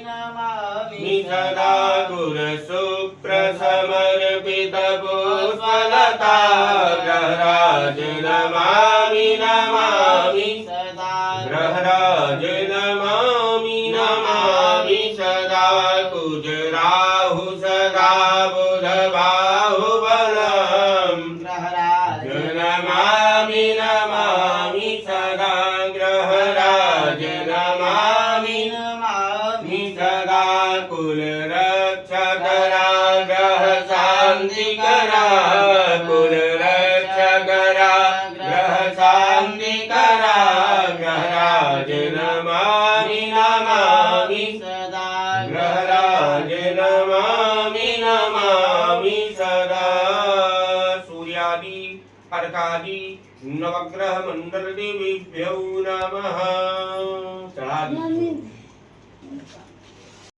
नमामि सदा गुरुसुप्रसमर्पित पुष्पलता ग्रहराज नमामि सदा ग्रहराज नमामि सदा कुजराहु सदा बुधबाहुबलम् ग्रहराज नमामि सदा ग्रहराज नमामि सदा कुलरक्षकरा ग्रह शान्तिकरा कुलरक्षकरा ग्रह शान्तिकरा ग्रहराज नमामि सदा ग्रहराज नमामि सदा सूर्यादि अर्कादि नवग्रह मंडल देवीभ्यो नमः।